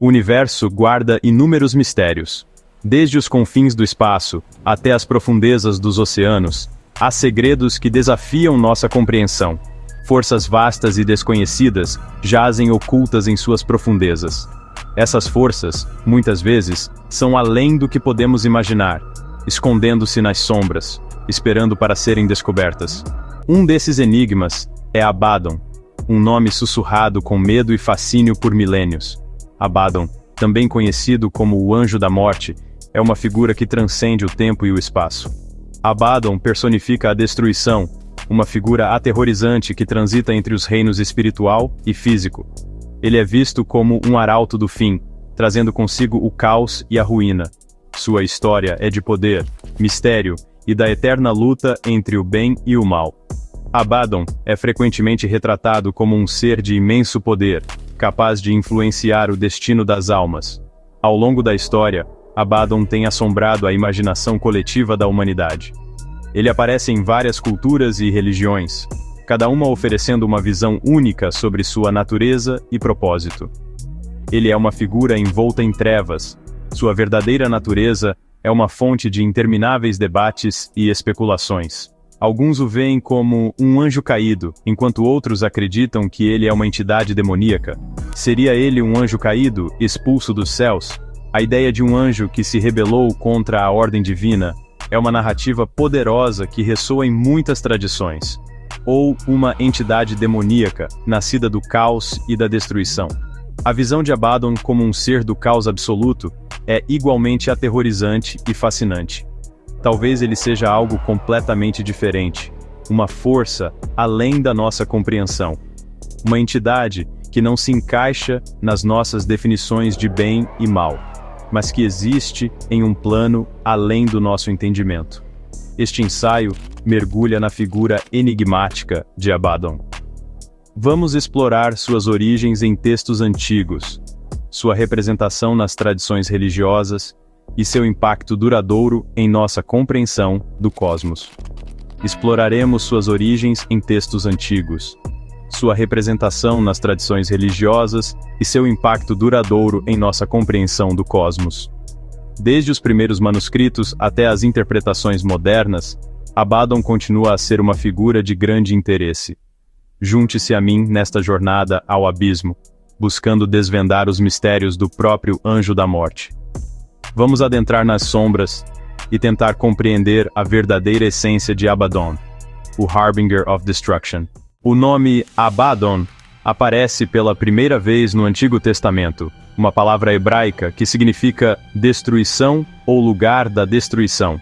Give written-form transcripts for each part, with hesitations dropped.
O universo guarda inúmeros mistérios. Desde os confins do espaço até as profundezas dos oceanos, há segredos que desafiam nossa compreensão. Forças vastas e desconhecidas jazem ocultas em suas profundezas. Essas forças, muitas vezes, são além do que podemos imaginar, escondendo-se nas sombras, esperando para serem descobertas. Um desses enigmas é Abaddon, um nome sussurrado com medo e fascínio por milênios. Abaddon, também conhecido como o Anjo da Morte, é uma figura que transcende o tempo e o espaço. Abaddon personifica a destruição, uma figura aterrorizante que transita entre os reinos espiritual e físico. Ele é visto como um arauto do fim, trazendo consigo o caos e a ruína. Sua história é de poder, mistério e da eterna luta entre o bem e o mal. Abaddon é frequentemente retratado como um ser de imenso poder, capaz de influenciar o destino das almas. Ao longo da história, Abaddon tem assombrado a imaginação coletiva da humanidade. Ele aparece em várias culturas e religiões, cada uma oferecendo uma visão única sobre sua natureza e propósito. Ele é uma figura envolta em trevas. Sua verdadeira natureza é uma fonte de intermináveis debates e especulações. Alguns o veem como um anjo caído, enquanto outros acreditam que ele é uma entidade demoníaca. Seria ele um anjo caído, expulso dos céus? A ideia de um anjo que se rebelou contra a ordem divina é uma narrativa poderosa que ressoa em muitas tradições. Ou uma entidade demoníaca, nascida do caos e da destruição. A visão de Abaddon como um ser do caos absoluto é igualmente aterrorizante e fascinante. Talvez ele seja algo completamente diferente, uma força além da nossa compreensão. Uma entidade que não se encaixa nas nossas definições de bem e mal, mas que existe em um plano além do nosso entendimento. Este ensaio mergulha na figura enigmática de Abaddon. Vamos explorar suas origens em textos antigos, sua representação nas tradições religiosas e seu impacto duradouro em nossa compreensão do cosmos. Exploraremos suas origens em textos antigos, sua representação nas tradições religiosas e seu impacto duradouro em nossa compreensão do cosmos. Desde os primeiros manuscritos até as interpretações modernas, Abaddon continua a ser uma figura de grande interesse. Junte-se a mim nesta jornada ao abismo, buscando desvendar os mistérios do próprio Anjo da Morte. Vamos adentrar nas sombras e tentar compreender a verdadeira essência de Abaddon, o Harbinger of Destruction. O nome Abaddon aparece pela primeira vez no Antigo Testamento, uma palavra hebraica que significa destruição ou lugar da destruição.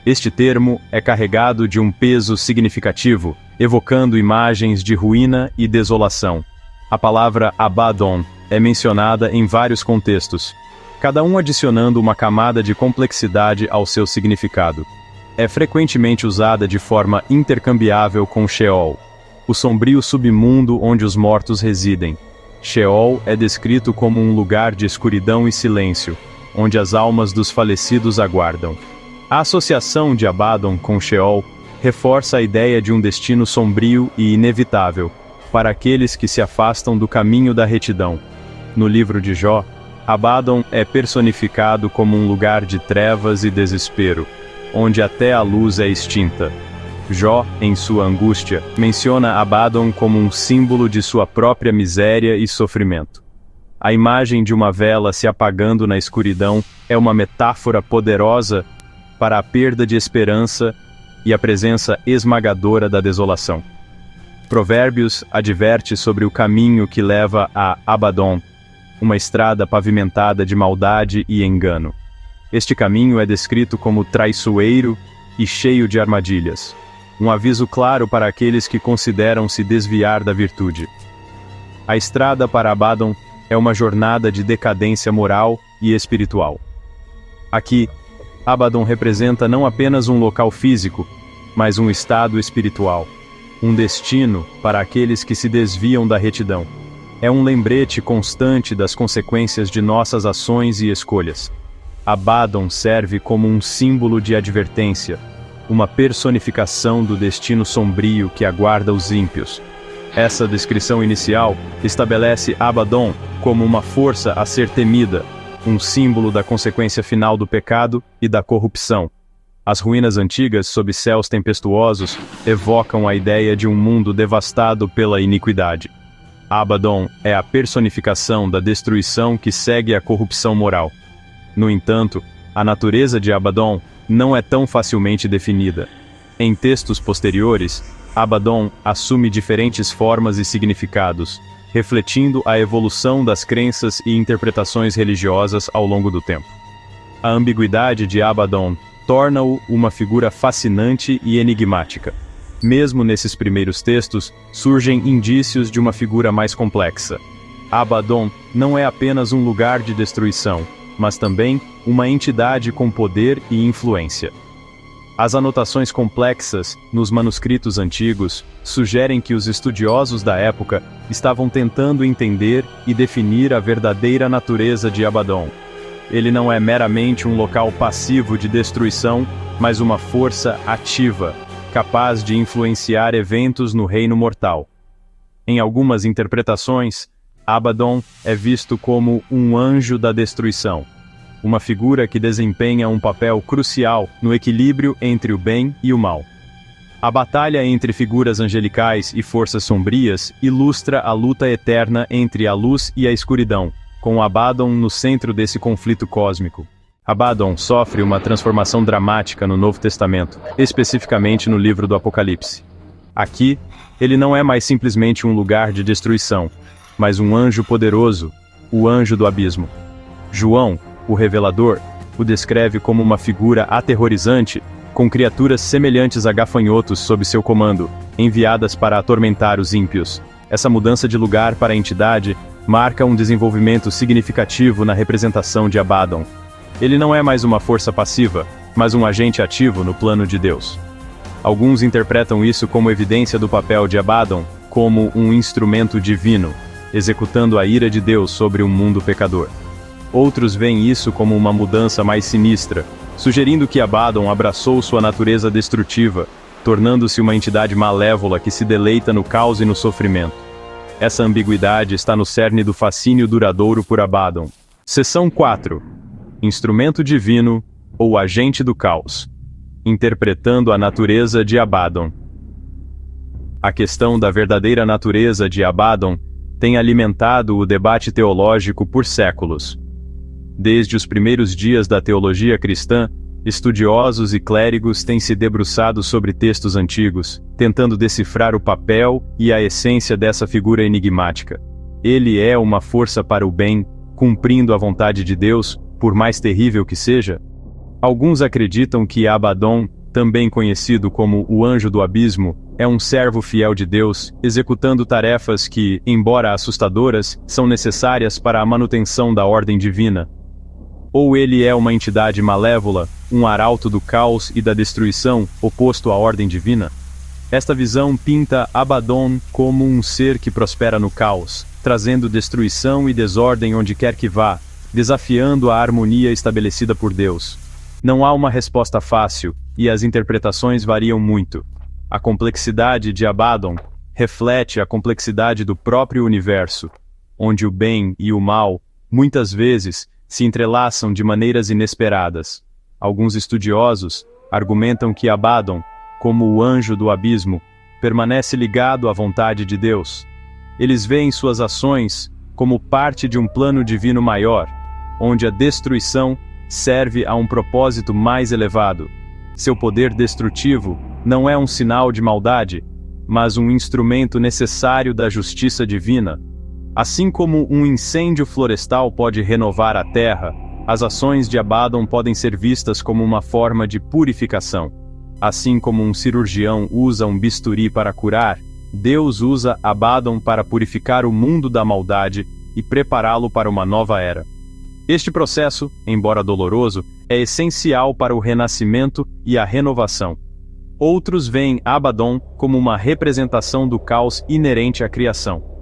Este termo é carregado de um peso significativo, evocando imagens de ruína e desolação. A palavra Abaddon é mencionada em vários contextos, cada um adicionando uma camada de complexidade ao seu significado. É frequentemente usada de forma intercambiável com Sheol, o sombrio submundo onde os mortos residem. Sheol é descrito como um lugar de escuridão e silêncio, onde as almas dos falecidos aguardam. A associação de Abaddon com Sheol reforça a ideia de um destino sombrio e inevitável para aqueles que se afastam do caminho da retidão. No livro de Jó, Abaddon é personificado como um lugar de trevas e desespero, onde até a luz é extinta. Jó, em sua angústia, menciona Abaddon como um símbolo de sua própria miséria e sofrimento. A imagem de uma vela se apagando na escuridão é uma metáfora poderosa para a perda de esperança e a presença esmagadora da desolação. Provérbios adverte sobre o caminho que leva a Abaddon, uma estrada pavimentada de maldade e engano. Este caminho é descrito como traiçoeiro e cheio de armadilhas. Um aviso claro para aqueles que consideram se desviar da virtude. A estrada para Abaddon é uma jornada de decadência moral e espiritual. Aqui, Abaddon representa não apenas um local físico, mas um estado espiritual, um destino para aqueles que se desviam da retidão. É um lembrete constante das consequências de nossas ações e escolhas. Abaddon serve como um símbolo de advertência, uma personificação do destino sombrio que aguarda os ímpios. Essa descrição inicial estabelece Abaddon como uma força a ser temida, um símbolo da consequência final do pecado e da corrupção. As ruínas antigas sob céus tempestuosos evocam a ideia de um mundo devastado pela iniquidade. Abaddon é a personificação da destruição que segue a corrupção moral. No entanto, a natureza de Abaddon não é tão facilmente definida. Em textos posteriores, Abaddon assume diferentes formas e significados, refletindo a evolução das crenças e interpretações religiosas ao longo do tempo. A ambiguidade de Abaddon torna-o uma figura fascinante e enigmática. Mesmo nesses primeiros textos, surgem indícios de uma figura mais complexa. Abaddon não é apenas um lugar de destruição, mas também uma entidade com poder e influência. As anotações complexas nos manuscritos antigos sugerem que os estudiosos da época estavam tentando entender e definir a verdadeira natureza de Abaddon. Ele não é meramente um local passivo de destruição, mas uma força ativa, capaz de influenciar eventos no reino mortal. Em algumas interpretações, Abaddon é visto como um anjo da destruição, uma figura que desempenha um papel crucial no equilíbrio entre o bem e o mal. A batalha entre figuras angelicais e forças sombrias ilustra a luta eterna entre a luz e a escuridão, com Abaddon no centro desse conflito cósmico. Abaddon sofre uma transformação dramática no Novo Testamento, especificamente no livro do Apocalipse. Aqui, ele não é mais simplesmente um lugar de destruição, mas um anjo poderoso, o anjo do abismo. João, o revelador, o descreve como uma figura aterrorizante, com criaturas semelhantes a gafanhotos sob seu comando, enviadas para atormentar os ímpios. Essa mudança de lugar para a entidade marca um desenvolvimento significativo na representação de Abaddon. Ele não é mais uma força passiva, mas um agente ativo no plano de Deus. Alguns interpretam isso como evidência do papel de Abaddon como um instrumento divino, executando a ira de Deus sobre um mundo pecador. Outros veem isso como uma mudança mais sinistra, sugerindo que Abaddon abraçou sua natureza destrutiva, tornando-se uma entidade malévola que se deleita no caos e no sofrimento. Essa ambiguidade está no cerne do fascínio duradouro por Abaddon. Seção 4. Instrumento divino ou agente do caos. Interpretando a natureza de Abaddon. A questão da verdadeira natureza de Abaddon tem alimentado o debate teológico por séculos. Desde os primeiros dias da teologia cristã, estudiosos e clérigos têm se debruçado sobre textos antigos, tentando decifrar o papel e a essência dessa figura enigmática. Ele é uma força para o bem, cumprindo a vontade de Deus, por mais terrível que seja? Alguns acreditam que Abaddon, também conhecido como o anjo do abismo, é um servo fiel de Deus, executando tarefas que, embora assustadoras, são necessárias para a manutenção da ordem divina. Ou ele é uma entidade malévola, um arauto do caos e da destruição, oposto à ordem divina? Esta visão pinta Abaddon como um ser que prospera no caos, trazendo destruição e desordem onde quer que vá, desafiando a harmonia estabelecida por Deus. Não há uma resposta fácil, e as interpretações variam muito. A complexidade de Abaddon reflete a complexidade do próprio universo, onde o bem e o mal, muitas vezes, se entrelaçam de maneiras inesperadas. Alguns estudiosos argumentam que Abaddon, como o anjo do abismo, permanece ligado à vontade de Deus. Eles veem suas ações como parte de um plano divino maior, onde a destruição serve a um propósito mais elevado. Seu poder destrutivo não é um sinal de maldade, mas um instrumento necessário da justiça divina. Assim como um incêndio florestal pode renovar a terra, as ações de Abaddon podem ser vistas como uma forma de purificação. Assim como um cirurgião usa um bisturi para curar, Deus usa Abaddon para purificar o mundo da maldade e prepará-lo para uma nova era. Este processo, embora doloroso, é essencial para o renascimento e a renovação. Outros veem Abaddon como uma representação do caos inerente à criação.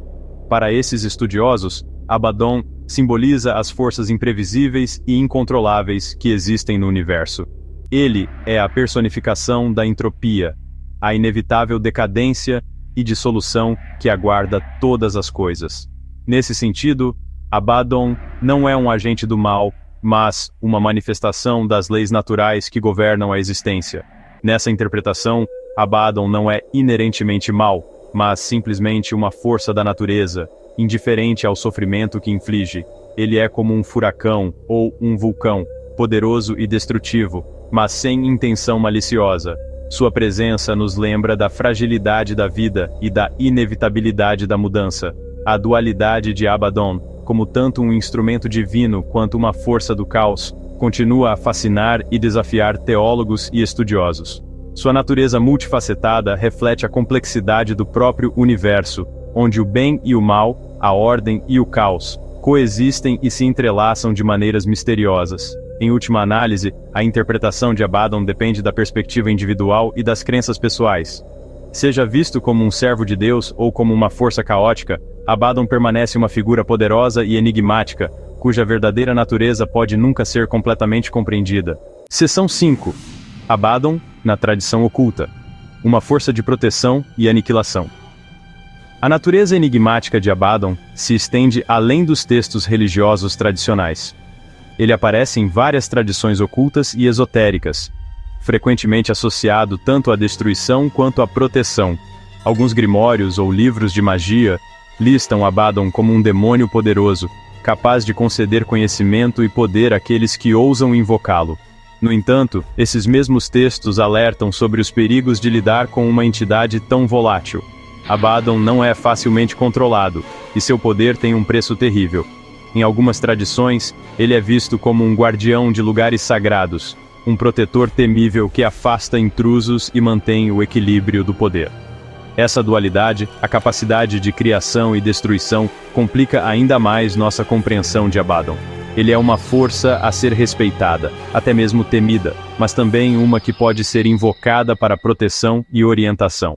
Para esses estudiosos, Abaddon simboliza as forças imprevisíveis e incontroláveis que existem no universo. Ele é a personificação da entropia, a inevitável decadência e dissolução que aguarda todas as coisas. Nesse sentido, Abaddon não é um agente do mal, mas uma manifestação das leis naturais que governam a existência. Nessa interpretação, Abaddon não é inerentemente mal, mas simplesmente uma força da natureza, indiferente ao sofrimento que inflige. Ele é como um furacão ou um vulcão, poderoso e destrutivo, mas sem intenção maliciosa. Sua presença nos lembra da fragilidade da vida e da inevitabilidade da mudança. A dualidade de Abaddon, como tanto um instrumento divino quanto uma força do caos, continua a fascinar e desafiar teólogos e estudiosos. Sua natureza multifacetada reflete a complexidade do próprio universo, onde o bem e o mal, a ordem e o caos, coexistem e se entrelaçam de maneiras misteriosas. Em última análise, a interpretação de Abaddon depende da perspectiva individual e das crenças pessoais. Seja visto como um servo de Deus ou como uma força caótica, Abaddon permanece uma figura poderosa e enigmática, cuja verdadeira natureza pode nunca ser completamente compreendida. Seção 5. Abaddon, na tradição oculta. Uma força de proteção e aniquilação. A natureza enigmática de Abaddon se estende além dos textos religiosos tradicionais. Ele aparece em várias tradições ocultas e esotéricas, frequentemente associado tanto à destruição quanto à proteção. Alguns grimórios ou livros de magia listam Abaddon como um demônio poderoso, capaz de conceder conhecimento e poder àqueles que ousam invocá-lo. No entanto, esses mesmos textos alertam sobre os perigos de lidar com uma entidade tão volátil. Abaddon não é facilmente controlado, e seu poder tem um preço terrível. Em algumas tradições, ele é visto como um guardião de lugares sagrados, um protetor temível que afasta intrusos e mantém o equilíbrio do poder. Essa dualidade, a capacidade de criação e destruição, complica ainda mais nossa compreensão de Abaddon. Ele é uma força a ser respeitada, até mesmo temida, mas também uma que pode ser invocada para proteção e orientação.